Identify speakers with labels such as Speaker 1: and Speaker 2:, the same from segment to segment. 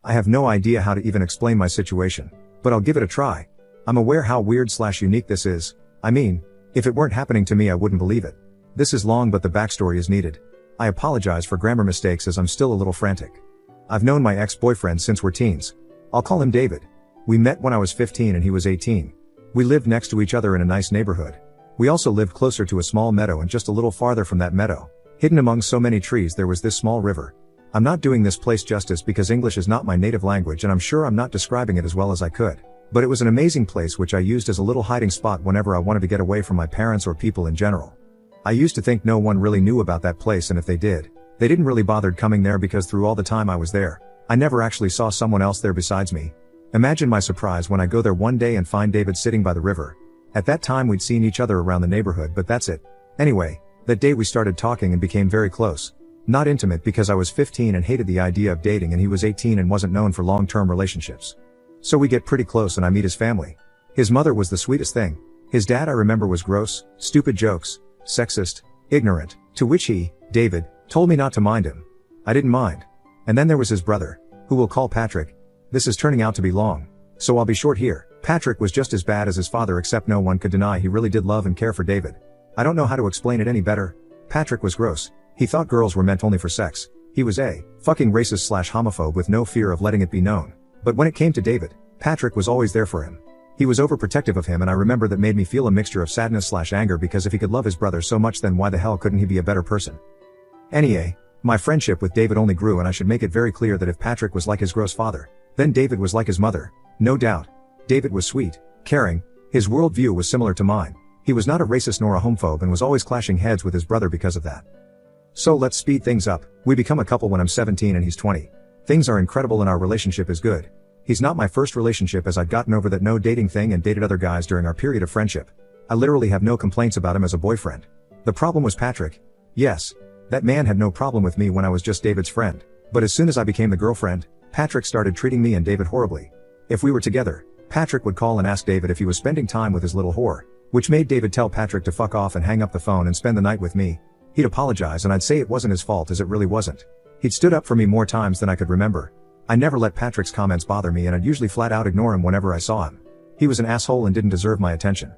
Speaker 1: I have no idea how to even explain my situation, but I'll give it a try. I'm aware how weird/unique this is. I mean, if it weren't happening to me I wouldn't believe it. This is long but the backstory is needed. I apologize for grammar mistakes as I'm still a little frantic. I've known my ex-boyfriend since we're teens. I'll call him David. We met when I was 15 and he was 18. We lived next to each other in a nice neighborhood. We also lived closer to a small meadow, and just a little farther from that meadow, hidden among so many trees, there was this small river. I'm not doing this place justice because English is not my native language and I'm sure I'm not describing it as well as I could. But it was an amazing place which I used as a little hiding spot whenever I wanted to get away from my parents or people in general. I used to think no one really knew about that place, and if they did, they didn't really bother coming there because through all the time I was there, I never actually saw someone else there besides me. Imagine my surprise when I go there one day and find David sitting by the river. At that time we'd seen each other around the neighborhood, but that's it. Anyway, that day we started talking and became very close. Not intimate because I was 15 and hated the idea of dating, and he was 18 and wasn't known for long-term relationships. So we get pretty close and I meet his family. His mother was the sweetest thing. His dad I remember was gross, stupid jokes, sexist, ignorant, to which he, David, told me not to mind him. I didn't mind. And then there was his brother, who we'll call Patrick. This is turning out to be long, so I'll be short here. Patrick was just as bad as his father, except no one could deny he really did love and care for David. I don't know how to explain it any better. Patrick was gross. He thought girls were meant only for sex. He was a fucking racist/homophobe with no fear of letting it be known. But when it came to David, Patrick was always there for him. He was overprotective of him, and I remember that made me feel a mixture of sadness/anger, because if he could love his brother so much, then why the hell couldn't he be a better person? Anyway, my friendship with David only grew, and I should make it very clear that if Patrick was like his gross father, then David was like his mother. No doubt. David was sweet, caring. His worldview was similar to mine. He was not a racist nor a homophobe and was always clashing heads with his brother because of that. So let's speed things up. We become a couple when I'm 17 and he's 20. Things are incredible and our relationship is good. He's not my first relationship, as I'd gotten over that no dating thing and dated other guys during our period of friendship. I literally have no complaints about him as a boyfriend. The problem was Patrick. Yes, that man had no problem with me when I was just David's friend. But as soon as I became the girlfriend, Patrick started treating me and David horribly. If we were together, Patrick would call and ask David if he was spending time with his little whore, which made David tell Patrick to fuck off and hang up the phone and spend the night with me. He'd apologize and I'd say it wasn't his fault, as it really wasn't. He'd stood up for me more times than I could remember. I never let Patrick's comments bother me, and I'd usually flat out ignore him whenever I saw him. He was an asshole and didn't deserve my attention.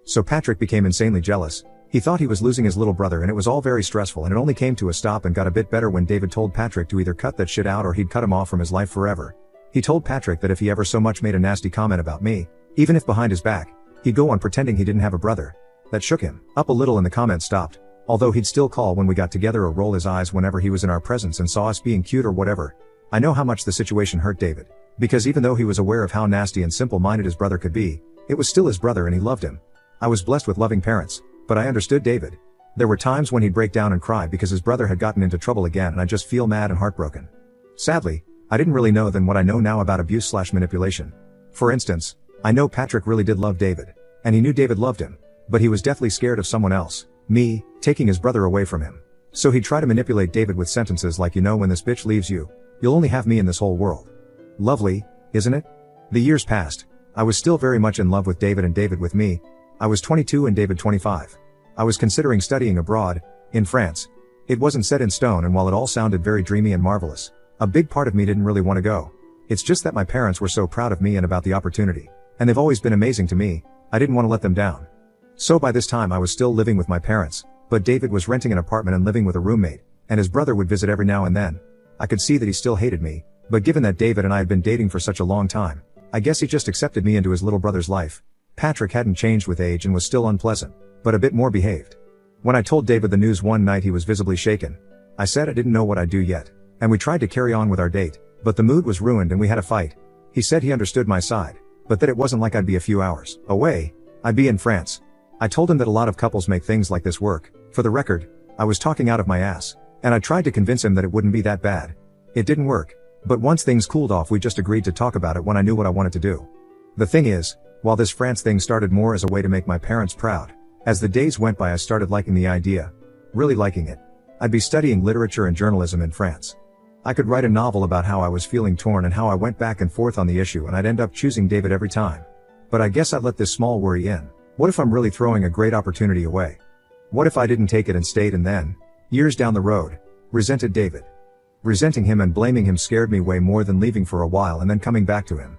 Speaker 1: So Patrick became insanely jealous. He thought he was losing his little brother, and it was all very stressful, and it only came to a stop and got a bit better when David told Patrick to either cut that shit out or he'd cut him off from his life forever. He told Patrick that if he ever so much made a nasty comment about me, even if behind his back, he'd go on pretending he didn't have a brother. That shook him up a little and the comments stopped, although he'd still call when we got together or roll his eyes whenever he was in our presence and saw us being cute or whatever. I know how much the situation hurt David, because even though he was aware of how nasty and simple-minded his brother could be, it was still his brother and he loved him. I was blessed with loving parents, but I understood David. There were times when he'd break down and cry because his brother had gotten into trouble again, and I'd just feel mad and heartbroken. Sadly, I didn't really know then what I know now about abuse/manipulation. For instance, I know Patrick really did love David, and he knew David loved him, but he was deathly scared of someone else, me, taking his brother away from him. So he'd try to manipulate David with sentences like, when this bitch leaves you, you'll only have me in this whole world. Lovely, isn't it? The years passed. I was still very much in love with David and David with me. I was 22 and David 25. I was considering studying abroad, in France. It wasn't set in stone, and while it all sounded very dreamy and marvelous, a big part of me didn't really want to go. It's just that my parents were so proud of me and about the opportunity, and they've always been amazing to me. I didn't want to let them down. So by this time I was still living with my parents, but David was renting an apartment and living with a roommate, and his brother would visit every now and then. I could see that he still hated me, but given that David and I had been dating for such a long time, I guess he just accepted me into his little brother's life. Patrick hadn't changed with age and was still unpleasant, but a bit more behaved. When I told David the news one night, he was visibly shaken. I said I didn't know what I'd do yet, and we tried to carry on with our date, but the mood was ruined and we had a fight. He said he understood my side, but that it wasn't like I'd be a few hours away. I'd be in France. I told him that a lot of couples make things like this work. For the record, I was talking out of my ass, and I tried to convince him that it wouldn't be that bad. It didn't work, but once things cooled off we just agreed to talk about it when I knew what I wanted to do. The thing is, while this France thing started more as a way to make my parents proud, as the days went by I started liking the idea. Really liking it. I'd be studying literature and journalism in France. I could write a novel about how I was feeling torn and how I went back and forth on the issue, and I'd end up choosing David every time. But I guess I'd let this small worry in. What if I'm really throwing a great opportunity away? What if I didn't take it and stayed and then, years down the road, resented David? Resenting him and blaming him scared me way more than leaving for a while and then coming back to him.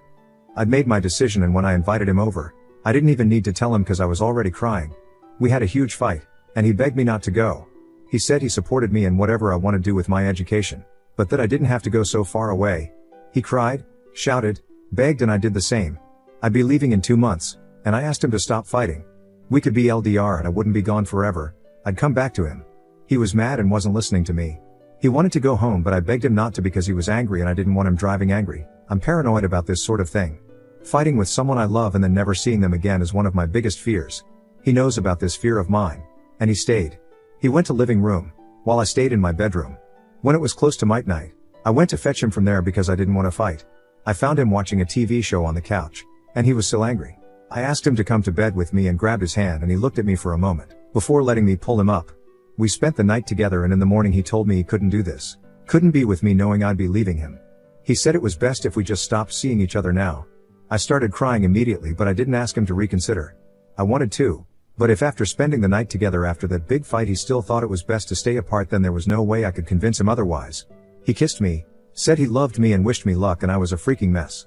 Speaker 1: I'd made my decision, and when I invited him over, I didn't even need to tell him because I was already crying. We had a huge fight, and he begged me not to go. He said he supported me in whatever I want to do with my education, but that I didn't have to go so far away. He cried, shouted, begged, and I did the same. I'd be leaving in 2 months, and I asked him to stop fighting. We could be LDR and I wouldn't be gone forever. I'd come back to him. He was mad and wasn't listening to me. He wanted to go home, but I begged him not to because he was angry and I didn't want him driving angry. I'm paranoid about this sort of thing. Fighting with someone I love and then never seeing them again is one of my biggest fears. He knows about this fear of mine. And he stayed. He went to living room, while I stayed in my bedroom. When it was close to midnight, I went to fetch him from there because I didn't want to fight. I found him watching a TV show on the couch, and he was still angry. I asked him to come to bed with me and grabbed his hand, and he looked at me for a moment, before letting me pull him up. We spent the night together, and in the morning he told me he couldn't do this. Couldn't be with me knowing I'd be leaving him. He said it was best if we just stopped seeing each other now. I started crying immediately, but I didn't ask him to reconsider. I wanted to. But if after spending the night together after that big fight he still thought it was best to stay apart, then there was no way I could convince him otherwise. He kissed me, said he loved me and wished me luck, and I was a freaking mess.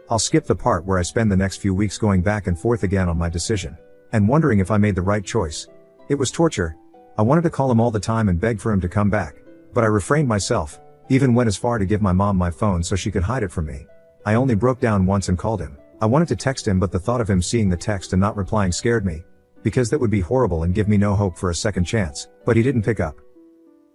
Speaker 1: I'll skip the part where I spend the next few weeks going back and forth again on my decision, and wondering if I made the right choice. It was torture. I wanted to call him all the time and beg for him to come back, but I refrained myself, even went as far to give my mom my phone so she could hide it from me. I only broke down once and called him. I wanted to text him, but the thought of him seeing the text and not replying scared me, because that would be horrible and give me no hope for a second chance, but he didn't pick up.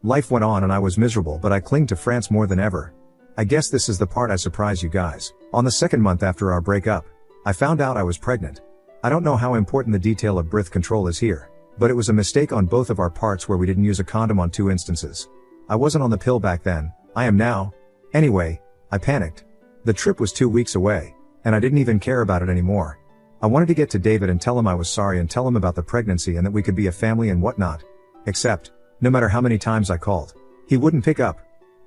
Speaker 1: Life went on and I was miserable, but I clinged to France more than ever. I guess this is the part I surprise you guys. On the second month after our breakup, I found out I was pregnant. I don't know how important the detail of birth control is here, but it was a mistake on both of our parts where we didn't use a condom on 2 instances. I wasn't on the pill back then, I am now. Anyway, I panicked. The trip was 2 weeks away, and I didn't even care about it anymore. I wanted to get to David and tell him I was sorry and tell him about the pregnancy and that we could be a family and whatnot. Except, no matter how many times I called, he wouldn't pick up.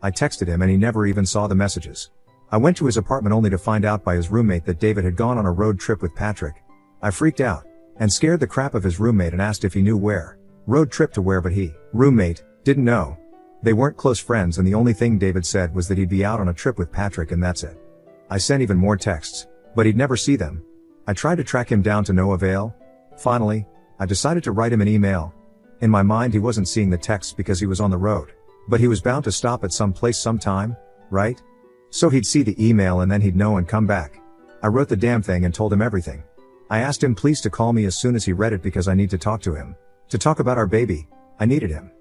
Speaker 1: I texted him and he never even saw the messages. I went to his apartment only to find out by his roommate that David had gone on a road trip with Patrick. I freaked out, and scared the crap of his roommate and asked if he knew where. Road trip to where, but roommate, didn't know. They weren't close friends, and the only thing David said was that he'd be out on a trip with Patrick and that's it. I sent even more texts, but he'd never see them. I tried to track him down to no avail. Finally, I decided to write him an email. In my mind he wasn't seeing the texts because he was on the road, but he was bound to stop at some place sometime, right? So he'd see the email and then he'd know and come back. I wrote the damn thing and told him everything. I asked him please to call me as soon as he read it because I need to talk to him. To talk about our baby. I needed him.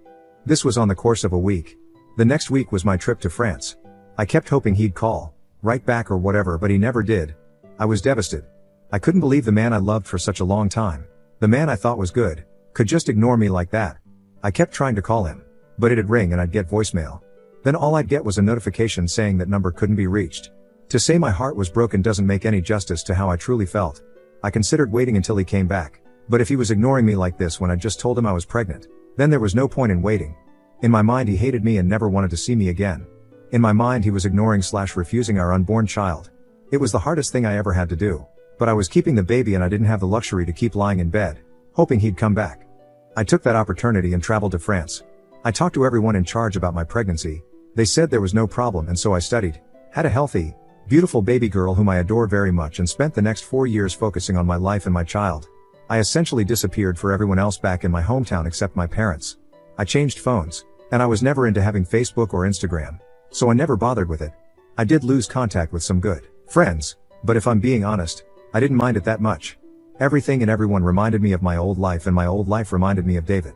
Speaker 1: This was on the course of a week. The next week was my trip to France. I kept hoping he'd call, write back or whatever, but he never did. I was devastated. I couldn't believe the man I loved for such a long time, the man I thought was good, could just ignore me like that. I kept trying to call him, but it'd ring and I'd get voicemail. Then all I'd get was a notification saying that number couldn't be reached. To say my heart was broken doesn't make any justice to how I truly felt. I considered waiting until he came back, but if he was ignoring me like this when I just told him I was pregnant, then there was no point in waiting. In my mind he hated me and never wanted to see me again. In my mind he was ignoring/refusing our unborn child. It was the hardest thing I ever had to do. But I was keeping the baby and I didn't have the luxury to keep lying in bed, hoping he'd come back. I took that opportunity and traveled to France. I talked to everyone in charge about my pregnancy. They said there was no problem, and so I studied, had a healthy, beautiful baby girl whom I adore very much, and spent the next 4 years focusing on my life and my child. I essentially disappeared for everyone else back in my hometown except my parents. I changed phones, and I was never into having Facebook or Instagram, so I never bothered with it. I did lose contact with some good friends, but if I'm being honest, I didn't mind it that much. Everything and everyone reminded me of my old life, and my old life reminded me of David.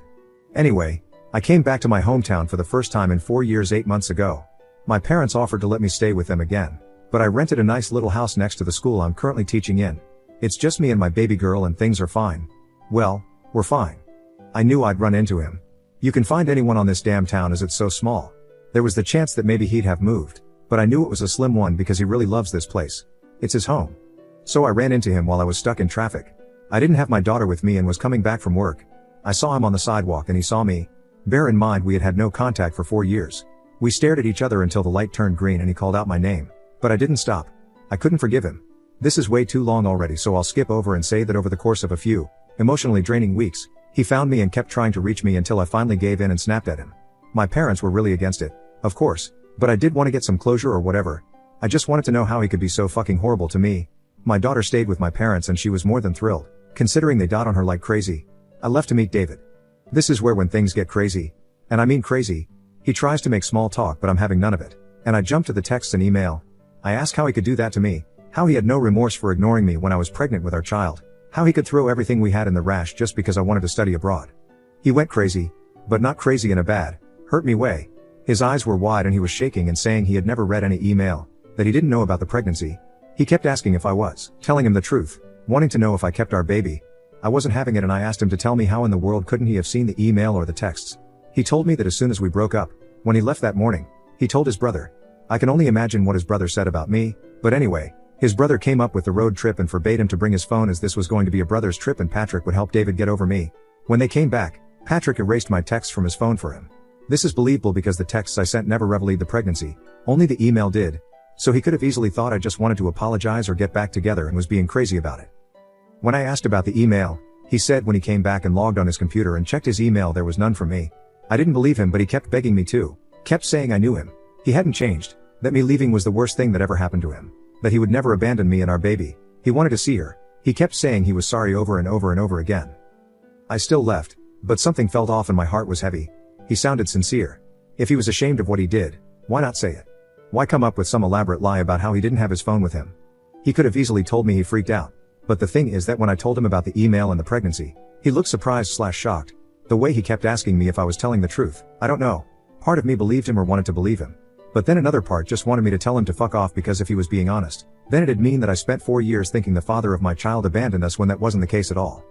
Speaker 1: Anyway, I came back to my hometown for the first time in 4 years 8 months ago. My parents offered to let me stay with them again, but I rented a nice little house next to the school I'm currently teaching in. It's just me and my baby girl and things are fine. Well, we're fine. I knew I'd run into him. You can find anyone on this damn town as it's so small. There was the chance that maybe he'd have moved, but I knew it was a slim one because he really loves this place. It's his home. So I ran into him while I was stuck in traffic. I didn't have my daughter with me and was coming back from work. I saw him on the sidewalk and he saw me. Bear in mind we had had no contact for 4 years. We stared at each other until the light turned green and he called out my name. But I didn't stop. I couldn't forgive him. This is way too long already, so I'll skip over and say that over the course of a few emotionally draining weeks, he found me and kept trying to reach me until I finally gave in and snapped at him. My parents were really against it, of course, But I did want to get some closure or whatever. I just wanted to know how he could be so fucking horrible to me. My daughter stayed with my parents and she was more than thrilled, considering they dot on her like crazy. I left to meet David. This is where when things get crazy. And I mean crazy. He tries to make small talk but I'm having none of it. And I jumped to the texts and email. I asked how he could do that to me. How he had no remorse for ignoring me when I was pregnant with our child. How he could throw everything we had in the rash just because I wanted to study abroad. He went crazy. But not crazy in a bad, hurt me way. His eyes were wide and he was shaking and saying he had never read any email. That he didn't know about the pregnancy. He kept asking if I was telling him the truth, wanting to know if I kept our baby. I wasn't having it and I asked him to tell me how in the world couldn't he have seen the email or the texts. He told me that as soon as we broke up, when he left that morning, he told his brother. I can only imagine what his brother said about me, but anyway, his brother came up with the road trip and forbade him to bring his phone as this was going to be a brother's trip and Patrick would help David get over me. When they came back, Patrick erased my texts from his phone for him. This is believable because the texts I sent never revealed the pregnancy, only the email did. So he could have easily thought I just wanted to apologize or get back together and was being crazy about it. When I asked about the email, he said when he came back and logged on his computer and checked his email there was none from me. I didn't believe him but he kept begging me to. Kept saying I knew him. He hadn't changed. That me leaving was the worst thing that ever happened to him. That he would never abandon me and our baby. He wanted to see her. He kept saying he was sorry over and over and over again. I still left, but something felt off and my heart was heavy. He sounded sincere. If he was ashamed of what he did, why not say it? Why come up with some elaborate lie about how he didn't have his phone with him? He could have easily told me he freaked out. But the thing is that when I told him about the email and the pregnancy, he looked surprised/shocked. The way he kept asking me if I was telling the truth, I don't know. Part of me believed him or wanted to believe him. But then another part just wanted me to tell him to fuck off because if he was being honest, then it'd mean that I spent 4 years thinking the father of my child abandoned us when that wasn't the case at all.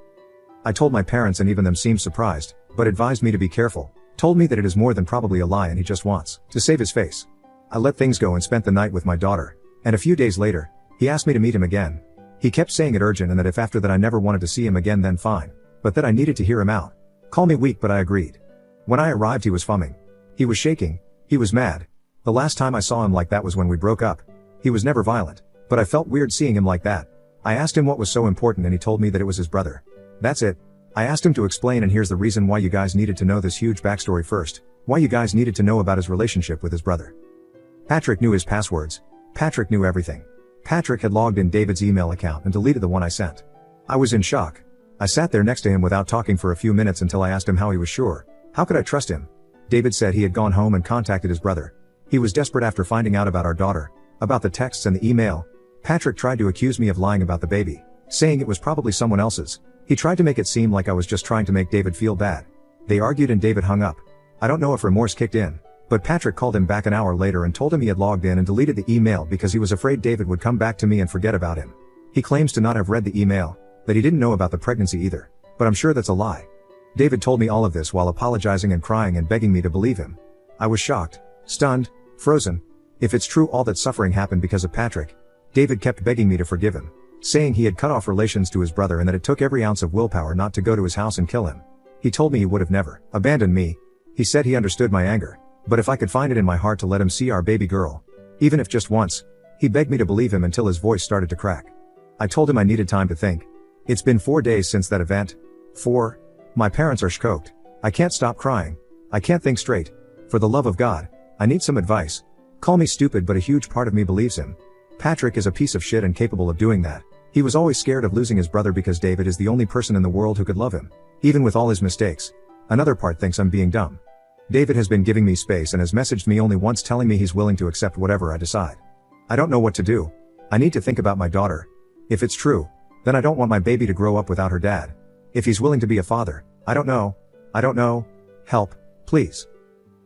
Speaker 1: I told my parents and even them seemed surprised, but advised me to be careful, told me that it is more than probably a lie and he just wants to save his face. I let things go and spent the night with my daughter, and a few days later, he asked me to meet him again. He kept saying it urgent and that if after that I never wanted to see him again then fine, but that I needed to hear him out. Call me weak but I agreed. When I arrived he was foaming. He was shaking. He was mad. The last time I saw him like that was when we broke up. He was never violent, but I felt weird seeing him like that. I asked him what was so important and he told me that it was his brother. That's it. I asked him to explain and here's the reason why you guys needed to know this huge backstory first. Why you guys needed to know about his relationship with his brother. Patrick knew his passwords. Patrick knew everything. Patrick had logged in David's email account and deleted the one I sent. I was in shock. I sat there next to him without talking for a few minutes until I asked him how he was sure. How could I trust him? David said he had gone home and contacted his brother. He was desperate after finding out about our daughter, about the texts and the email. Patrick tried to accuse me of lying about the baby, saying it was probably someone else's. He tried to make it seem like I was just trying to make David feel bad. They argued and David hung up. I don't know if remorse kicked in, but Patrick called him back an hour later and told him he had logged in and deleted the email because he was afraid David would come back to me and forget about him. He claims to not have read the email, that he didn't know about the pregnancy either, but I'm sure that's a lie. David told me all of this while apologizing and crying and begging me to believe him. I was shocked, stunned, frozen. If it's true all that suffering happened because of Patrick, David kept begging me to forgive him, saying he had cut off relations to his brother and that it took every ounce of willpower not to go to his house and kill him. He told me he would have never abandoned me. He said he understood my anger, but if I could find it in my heart to let him see our baby girl, even if just once, he begged me to believe him until his voice started to crack. I told him I needed time to think. It's been 4 days since that event. 4. My parents are shocked. I can't stop crying. I can't think straight. For the love of God, I need some advice. Call me stupid but a huge part of me believes him. Patrick is a piece of shit and capable of doing that. He was always scared of losing his brother because David is the only person in the world who could love him, even with all his mistakes. Another part thinks I'm being dumb. David has been giving me space and has messaged me only once telling me he's willing to accept whatever I decide. I don't know what to do. I need to think about my daughter. If it's true, then I don't want my baby to grow up without her dad. If he's willing to be a father, I don't know. I don't know. Help, please.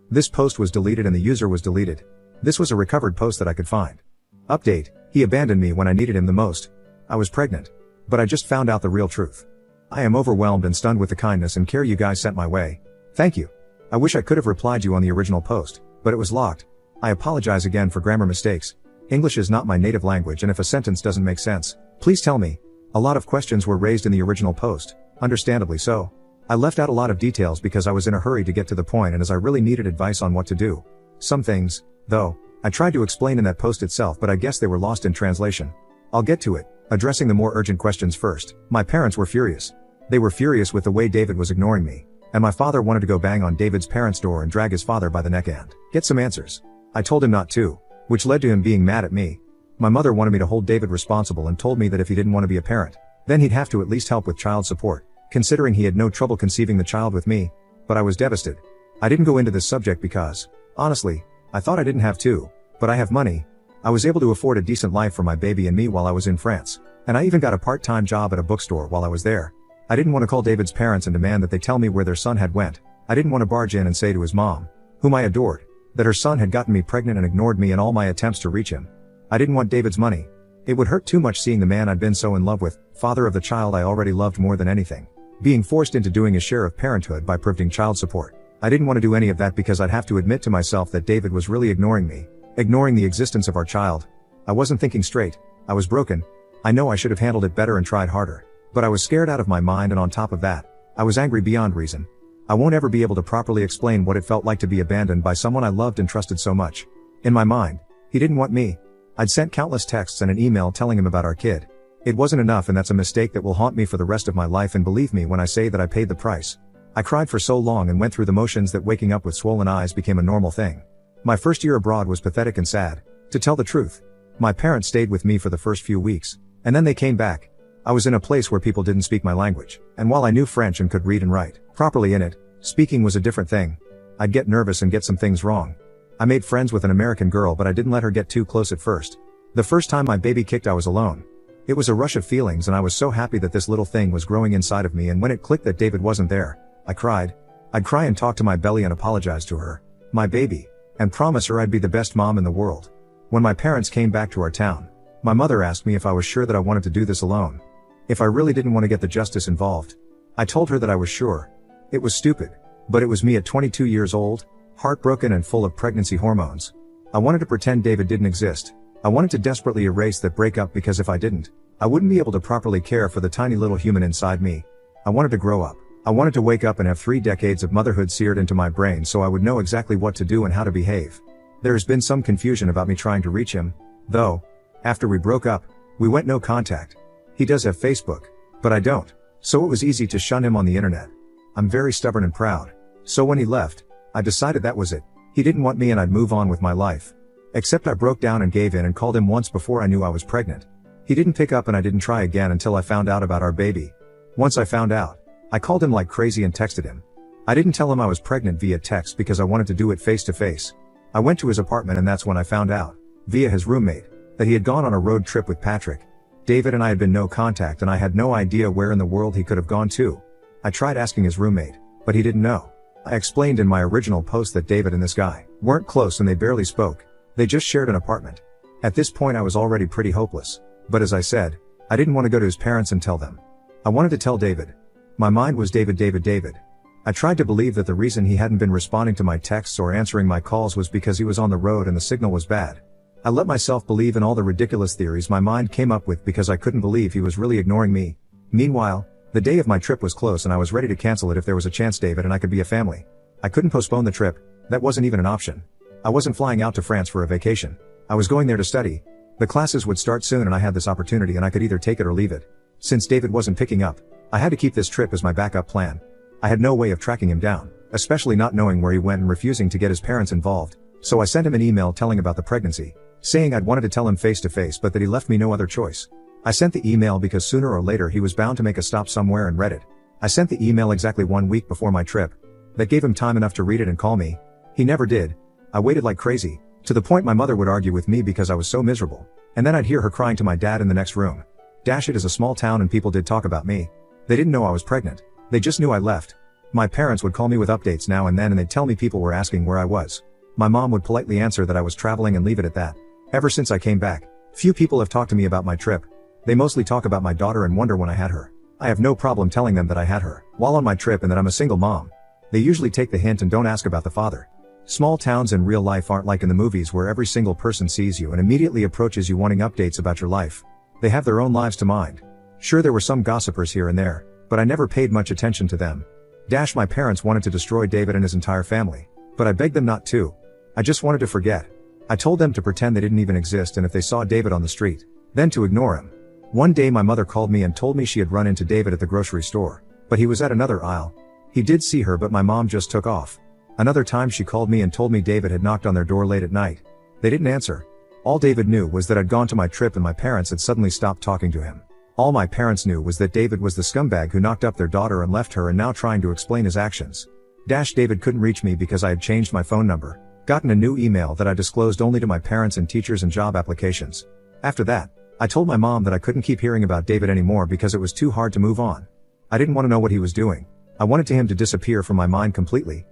Speaker 1: This post was deleted and the user was deleted. This was a recovered post that I could find. Update, he abandoned me when I needed him the most. I was pregnant. But I just found out the real truth. I am overwhelmed and stunned with the kindness and care you guys sent my way. Thank you. I wish I could have replied you on the original post, but it was locked. I apologize again for grammar mistakes. English is not my native language and if a sentence doesn't make sense, please tell me. A lot of questions were raised in the original post, understandably so. I left out a lot of details because I was in a hurry to get to the point and as I really needed advice on what to do. Some things, though, I tried to explain in that post itself but I guess they were lost in translation. I'll get to it, addressing the more urgent questions first. My parents were furious. They were furious with the way David was ignoring me, and my father wanted to go bang on David's parents' door and drag his father by the neck and get some answers. I told him not to, which led to him being mad at me. My mother wanted me to hold David responsible and told me that if he didn't want to be a parent, then he'd have to at least help with child support, considering he had no trouble conceiving the child with me. But I was devastated. I didn't go into this subject because, honestly, I thought I didn't have to, but I have money. I was able to afford a decent life for my baby and me while I was in France, and I even got a part-time job at a bookstore while I was there. I didn't want to call David's parents and demand that they tell me where their son had went. I didn't want to barge in and say to his mom, whom I adored, that her son had gotten me pregnant and ignored me in all my attempts to reach him. I didn't want David's money. It would hurt too much seeing the man I'd been so in love with, father of the child I already loved more than anything, being forced into doing his share of parenthood by providing child support. I didn't want to do any of that because I'd have to admit to myself that David was really ignoring me, ignoring the existence of our child. I wasn't thinking straight. I was broken. I know I should have handled it better and tried harder, but I was scared out of my mind, and on top of that, I was angry beyond reason. I won't ever be able to properly explain what it felt like to be abandoned by someone I loved and trusted so much. In my mind, he didn't want me. I'd sent countless texts and an email telling him about our kid. It wasn't enough, and that's a mistake that will haunt me for the rest of my life, and believe me when I say that I paid the price. I cried for so long and went through the motions that waking up with swollen eyes became a normal thing. My first year abroad was pathetic and sad, to tell the truth. My parents stayed with me for the first few weeks, and then they came back. I was in a place where people didn't speak my language, and while I knew French and could read and write properly in it, speaking was a different thing. I'd get nervous and get some things wrong. I made friends with an American girl, but I didn't let her get too close at first. The first time my baby kicked, I was alone. It was a rush of feelings, and I was so happy that this little thing was growing inside of me, and when it clicked that David wasn't there, I cried. I'd cry and talk to my belly and apologize to her, my baby, and promise her I'd be the best mom in the world. When my parents came back to our town, my mother asked me if I was sure that I wanted to do this alone. If I really didn't want to get the justice involved. I told her that I was sure. It was stupid, but it was me at 22 years old, heartbroken and full of pregnancy hormones. I wanted to pretend David didn't exist. I wanted to desperately erase that breakup, because if I didn't, I wouldn't be able to properly care for the tiny little human inside me. I wanted to grow up. I wanted to wake up and have 3 decades of motherhood seared into my brain so I would know exactly what to do and how to behave. There has been some confusion about me trying to reach him, though. After we broke up, we went no contact. He does have Facebook, but I don't, so it was easy to shun him on the internet. I'm very stubborn and proud, so when he left, I decided that was it. He didn't want me and I'd move on with my life. Except I broke down and gave in and called him once before I knew I was pregnant. He didn't pick up, and I didn't try again until I found out about our baby. Once I found out, I called him like crazy and texted him. I didn't tell him I was pregnant via text because I wanted to do it face to face. I went to his apartment, and that's when I found out, via his roommate, that he had gone on a road trip with Patrick. David and I had been no contact, and I had no idea where in the world he could have gone to. I tried asking his roommate, but he didn't know. I explained in my original post that David and this guy weren't close and they barely spoke. They just shared an apartment. At this point I was already pretty hopeless. But as I said, I didn't want to go to his parents and tell them. I wanted to tell David. My mind was David. I tried to believe that the reason he hadn't been responding to my texts or answering my calls was because he was on the road and the signal was bad. I let myself believe in all the ridiculous theories my mind came up with because I couldn't believe he was really ignoring me. Meanwhile, the day of my trip was close and I was ready to cancel it if there was a chance David and I could be a family. I couldn't postpone the trip. That wasn't even an option. I wasn't flying out to France for a vacation. I was going there to study. The classes would start soon and I had this opportunity and I could either take it or leave it. Since David wasn't picking up, I had to keep this trip as my backup plan. I had no way of tracking him down, especially not knowing where he went and refusing to get his parents involved. So I sent him an email telling about the pregnancy, saying I'd wanted to tell him face to face but that he left me no other choice. I sent the email because sooner or later he was bound to make a stop somewhere and read it. I sent the email exactly 1 week before my trip. That gave him time enough to read it and call me. He never did. I waited like crazy, to the point my mother would argue with me because I was so miserable. And then I'd hear her crying to my dad in the next room. It is a small town and people did talk about me. They didn't know I was pregnant. They just knew I left. My parents would call me with updates now and then and they'd tell me people were asking where I was. My mom would politely answer that I was traveling and leave it at that. Ever since I came back, few people have talked to me about my trip. They mostly talk about my daughter and wonder when I had her. I have no problem telling them that I had her while on my trip and that I'm a single mom. They usually take the hint and don't ask about the father. Small towns in real life aren't like in the movies where every single person sees you and immediately approaches you wanting updates about your life. They have their own lives to mind. Sure, there were some gossipers here and there, but I never paid much attention to them. My parents wanted to destroy David and his entire family, but I begged them not to. I just wanted to forget. I told them to pretend they didn't even exist, and if they saw David on the street, then to ignore him. One day my mother called me and told me she had run into David at the grocery store, but he was at another aisle. He did see her, but my mom just took off. Another time she called me and told me David had knocked on their door late at night. They didn't answer. All David knew was that I'd gone to my trip and my parents had suddenly stopped talking to him. All my parents knew was that David was the scumbag who knocked up their daughter and left her and now trying to explain his actions. David couldn't reach me because I had changed my phone number, gotten a new email that I disclosed only to my parents and teachers and job applications. After that, I told my mom that I couldn't keep hearing about David anymore because it was too hard to move on. I didn't want to know what he was doing. I wanted him to disappear from my mind completely.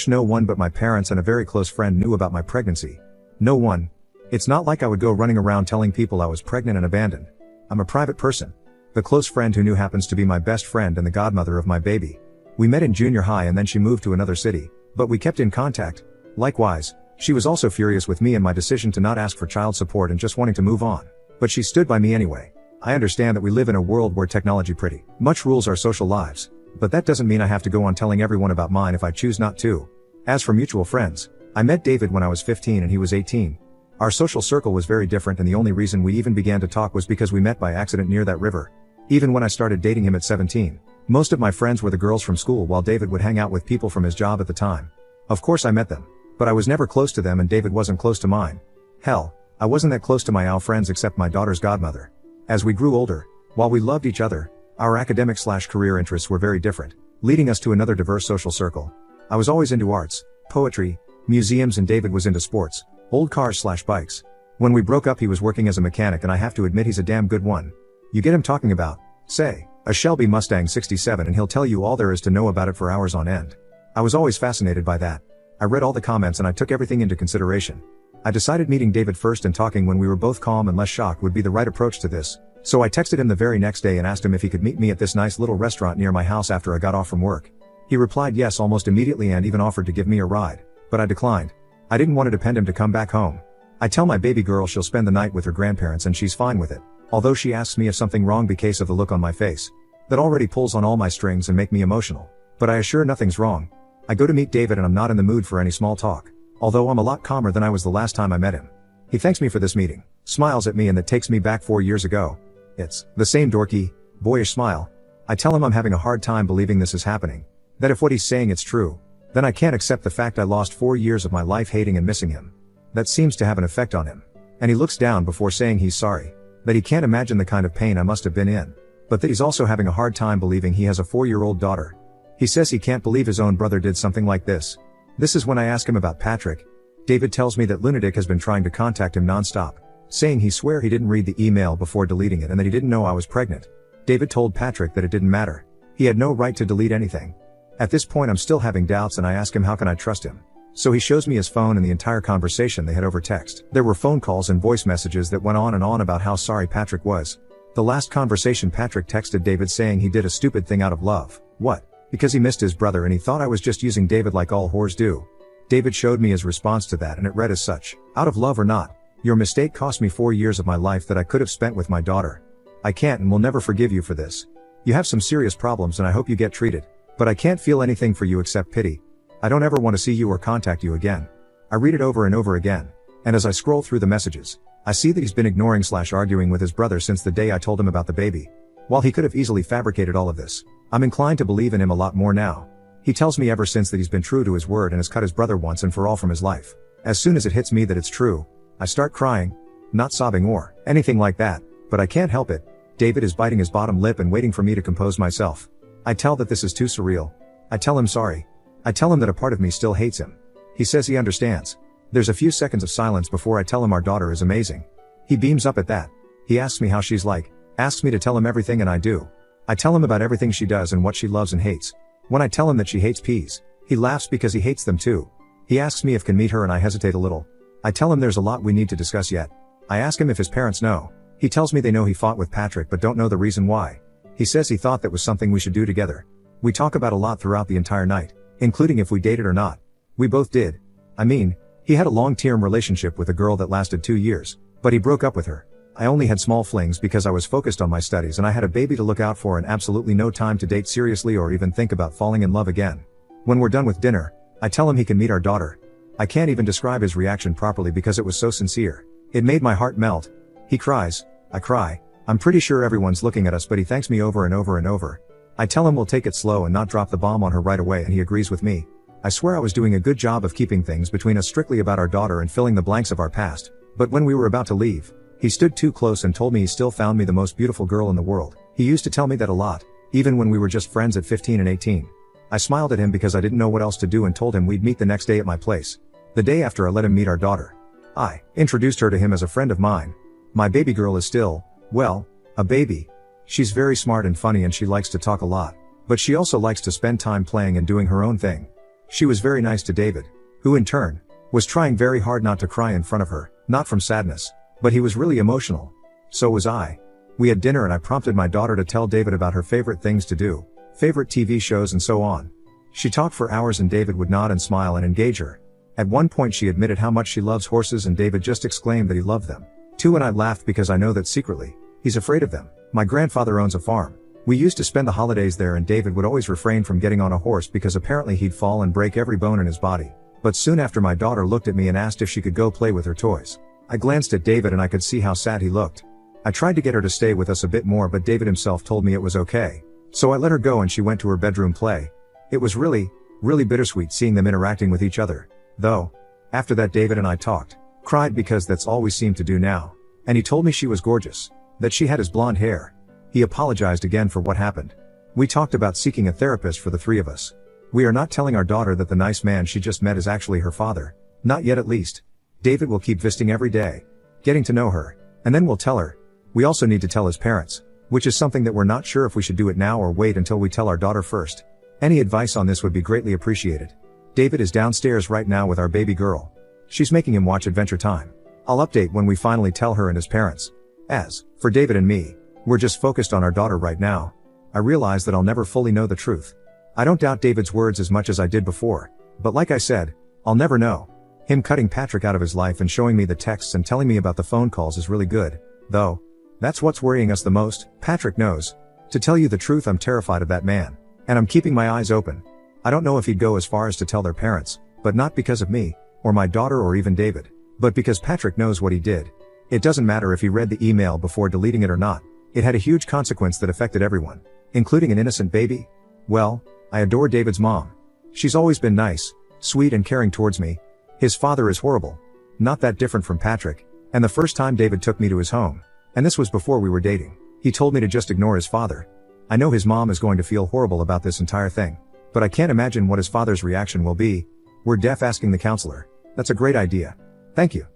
Speaker 1: No one but my parents and a very close friend knew about my pregnancy. No one. It's not like I would go running around telling people I was pregnant and abandoned. I'm a private person. The close friend who knew happens to be my best friend and the godmother of my baby. We met in junior high and then she moved to another city, but we kept in contact. Likewise, she was also furious with me and my decision to not ask for child support and just wanting to move on. But she stood by me anyway. I understand that we live in a world where technology pretty much rules our social lives, but that doesn't mean I have to go on telling everyone about mine if I choose not to. As for mutual friends, I met David when I was 15 and he was 18. Our social circle was very different and the only reason we even began to talk was because we met by accident near that river. Even when I started dating him at 17, most of my friends were the girls from school while David would hang out with people from his job at the time. Of course I met them, but I was never close to them and David wasn't close to mine. Hell, I wasn't that close to my friends except my daughter's godmother. As we grew older, while we loved each other, our academic/career interests were very different, leading us to another diverse social circle. I was always into arts, poetry, museums and David was into sports, old cars/bikes. When we broke up he was working as a mechanic and I have to admit he's a damn good one. You get him talking about, say, a Shelby Mustang 67 and he'll tell you all there is to know about it for hours on end. I was always fascinated by that. I read all the comments and I took everything into consideration. I decided meeting David first and talking when we were both calm and less shocked would be the right approach to this, so I texted him the very next day and asked him if he could meet me at this nice little restaurant near my house after I got off from work. He replied yes almost immediately and even offered to give me a ride, but I declined. I didn't want to depend him to come back home. I tell my baby girl she'll spend the night with her grandparents and she's fine with it, although she asks me if something wrong because of the look on my face. That already pulls on all my strings and make me emotional, but I assure nothing's wrong. I go to meet David and I'm not in the mood for any small talk, although I'm a lot calmer than I was the last time I met him. He thanks me for this meeting, smiles at me and that takes me back 4 years ago. It's the same dorky, boyish smile. I tell him I'm having a hard time believing this is happening, that if what he's saying it's true, then I can't accept the fact I lost 4 years of my life hating and missing him. That seems to have an effect on him. And he looks down before saying he's sorry, that he can't imagine the kind of pain I must have been in, but that he's also having a hard time believing he has a 4-year-old daughter. He says he can't believe his own brother did something like this. This is when I ask him about Patrick. David tells me that Lunatic has been trying to contact him non-stop, saying he swear he didn't read the email before deleting it and that he didn't know I was pregnant. David told Patrick that it didn't matter. He had no right to delete anything. At this point I'm still having doubts and I ask him how can I trust him. So he shows me his phone and the entire conversation they had over text. There were phone calls and voice messages that went on and on about how sorry Patrick was. The last conversation Patrick texted David saying he did a stupid thing out of love. What? Because he missed his brother and he thought I was just using David like all whores do. David showed me his response to that and it read as such. Out of love or not, your mistake cost me 4 years of my life that I could have spent with my daughter. I can't and will never forgive you for this. You have some serious problems and I hope you get treated. But I can't feel anything for you except pity. I don't ever want to see you or contact you again. I read it over and over again. And as I scroll through the messages, I see that he's been ignoring/arguing with his brother since the day I told him about the baby. While he could have easily fabricated all of this, I'm inclined to believe in him a lot more now. He tells me ever since that he's been true to his word and has cut his brother once and for all from his life. As soon as it hits me that it's true, I start crying. Not sobbing or anything like that, but I can't help it. David is biting his bottom lip and waiting for me to compose myself. I tell that this is too surreal. I tell him sorry. I tell him that a part of me still hates him. He says he understands. There's a few seconds of silence before I tell him our daughter is amazing. He beams up at that. He asks me how she's like, asks me to tell him everything and I do. I tell him about everything she does and what she loves and hates. When I tell him that she hates peas, he laughs because he hates them too. He asks me if can meet her and I hesitate a little. I tell him there's a lot we need to discuss yet. I ask him if his parents know. He tells me they know he fought with Patrick but don't know the reason why. He says he thought that was something we should do together. We talk about a lot throughout the entire night, including if we dated or not. We both did. I mean, he had a long-term relationship with a girl that lasted 2 years, but he broke up with her. I only had small flings because I was focused on my studies and I had a baby to look out for and absolutely no time to date seriously or even think about falling in love again. When we're done with dinner, I tell him he can meet our daughter. I can't even describe his reaction properly because it was so sincere. It made my heart melt. He cries. I cry. I'm pretty sure everyone's looking at us but he thanks me over and over and over. I tell him we'll take it slow and not drop the bomb on her right away and he agrees with me. I swear I was doing a good job of keeping things between us strictly about our daughter and filling the blanks of our past, but when we were about to leave, he stood too close and told me he still found me the most beautiful girl in the world. He used to tell me that a lot, even when we were just friends at 15 and 18. I smiled at him because I didn't know what else to do and told him we'd meet the next day at my place. The day after I let him meet our daughter. I introduced her to him as a friend of mine. My baby girl is still, well, a baby. She's very smart and funny and she likes to talk a lot, but she also likes to spend time playing and doing her own thing. She was very nice to David, who in turn, was trying very hard not to cry in front of her, not from sadness, but he was really emotional. So was I. We had dinner and I prompted my daughter to tell David about her favorite things to do, favorite TV shows and so on. She talked for hours and David would nod and smile and engage her. At one point she admitted how much she loves horses and David just exclaimed that he loved them, too, and I laughed because I know that secretly, he's afraid of them. My grandfather owns a farm. We used to spend the holidays there and David would always refrain from getting on a horse because apparently he'd fall and break every bone in his body. But soon after my daughter looked at me and asked if she could go play with her toys. I glanced at David and I could see how sad he looked. I tried to get her to stay with us a bit more but David himself told me it was okay. So I let her go and she went to her bedroom play. It was really bittersweet seeing them interacting with each other. Though, after that David and I talked, cried because that's all we seem to do now. And he told me she was gorgeous, that she had his blonde hair. He apologized again for what happened. We talked about seeking a therapist for the three of us. We are not telling our daughter that the nice man she just met is actually her father. Not yet at least. David will keep visiting every day, getting to know her, and then we'll tell her. We also need to tell his parents, which is something that we're not sure if we should do it now or wait until we tell our daughter first. Any advice on this would be greatly appreciated. David is downstairs right now with our baby girl. She's making him watch Adventure Time. I'll update when we finally tell her and his parents. As for David and me, we're just focused on our daughter right now. I realize that I'll never fully know the truth. I don't doubt David's words as much as I did before, but like I said, I'll never know. Him cutting Patrick out of his life and showing me the texts and telling me about the phone calls is really good, though. That's what's worrying us the most. Patrick knows. To tell you the truth, I'm terrified of that man, and I'm keeping my eyes open. I don't know if he'd go as far as to tell their parents, but not because of me, or my daughter or even David, but because Patrick knows what he did. It doesn't matter if he read the email before deleting it or not. It had a huge consequence that affected everyone, including an innocent baby. Well, I adore David's mom. She's always been nice, sweet and caring towards me. His father is horrible. Not that different from Patrick. And the first time David took me to his home, and this was before we were dating, he told me to just ignore his father. I know his mom is going to feel horrible about this entire thing, but I can't imagine what his father's reaction will be. We're deaf asking the counselor. That's a great idea. Thank you.